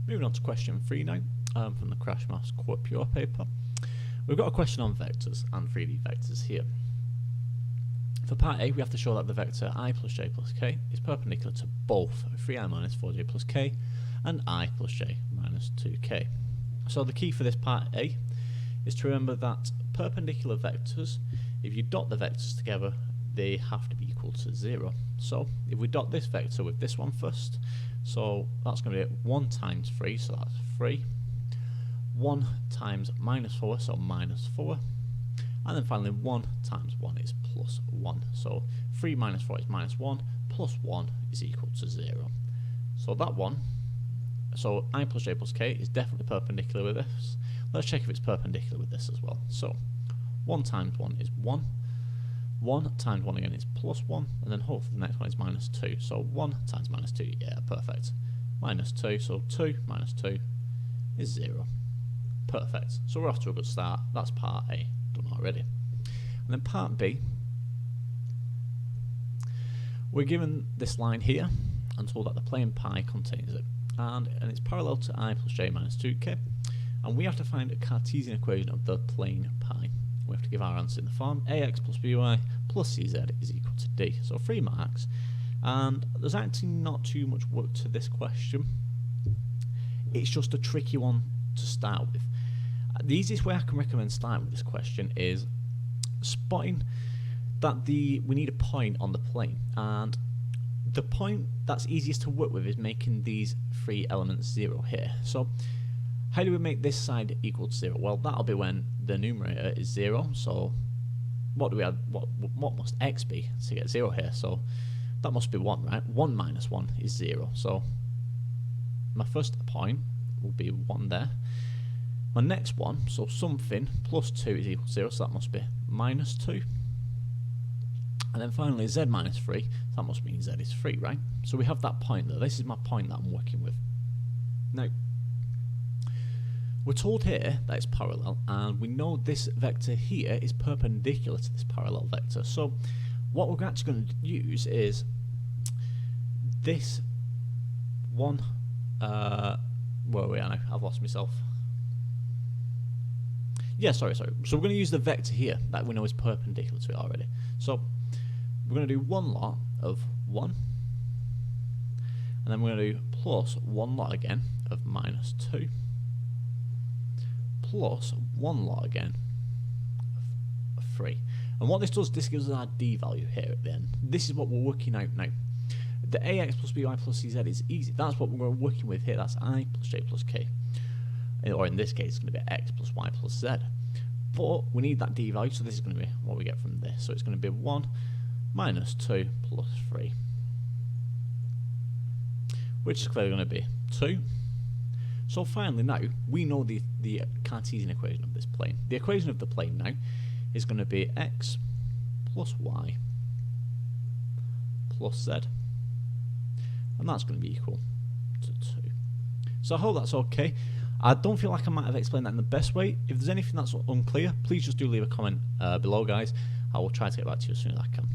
Moving on to question 3 now, from the CrashMaths Core Pure paper. We've got a question on vectors and 3D vectors here. For part A, we have to show that the vector I plus j plus k is perpendicular to both 3i minus 4j plus k and I plus j minus 2k. So the key for this part A is to remember that perpendicular vectors, if you dot the vectors together, they have to be equal to 0. So if we dot this vector with this one first, so that's going to be 1 times 3, so that's 3. 1 times minus 4, so minus 4. And then finally 1 times 1 is plus 1. So 3 minus 4 is minus 1, plus 1 is equal to 0. So that one, so I plus j plus k is definitely perpendicular with this. Let's check if it's perpendicular with this as well. So 1 times 1 is 1. 1 times 1 again is plus 1, and then hopefully the next one is minus 2. So 1 times minus 2, yeah, perfect. Minus 2, so 2 minus 2 is 0. Perfect. So we're off to a good start. That's part A done already. And then part B, we're given this line here and told that the plane pi contains it. And it's parallel to I plus j minus 2k. And we have to find a Cartesian equation of the plane pi. We have to give our answer in the form ax plus by plus cz is equal to d. So 3 marks. And there's actually not too much work to this question. It's just a tricky one to start with. The easiest way I can recommend starting with this question is spotting that we need a point on the plane, and the point that's easiest to work with is making these 3 elements 0 here. So how do we make this side equal to 0? Well, that'll be when the numerator is 0. So what do we add? What must x be to get 0 here? So that must be 1, right? 1 minus 1 is 0. So my first point will be 1 there. My next one, so something plus 2 is equal to 0, so that must be minus 2. And then finally z minus 3, so that must mean z is 3, right? So we have that point there. This is my point that I'm working with. Now, we're told here that it's parallel, and we know this vector here is perpendicular to this parallel vector. So what we're actually going to use is this one, where are we at now? I've lost myself. Yeah, sorry. So we're going to use the vector here that we know is perpendicular to it already. So we're going to do 1 lot of 1, and then we're going to do plus 1 lot again of minus 2, plus 1 lot again of 3. And what this does, this gives us our d value here at the end. This is what we're working out now. The ax plus by plus cz is easy. That's what we're working with here. That's I plus j plus k. Or in this case, it's going to be x plus y plus z. But we need that d value, so this is going to be what we get from this. So it's going to be 1 minus 2 plus 3, which is clearly going to be 2. So finally now, we know the Cartesian equation of this plane. The equation of the plane now is going to be x plus y plus z. And that's going to be equal to 2. So I hope that's okay. I don't feel like I might have explained that in the best way. If there's anything that's unclear, please just do leave a comment below, guys. I will try to get back to you as soon as I can.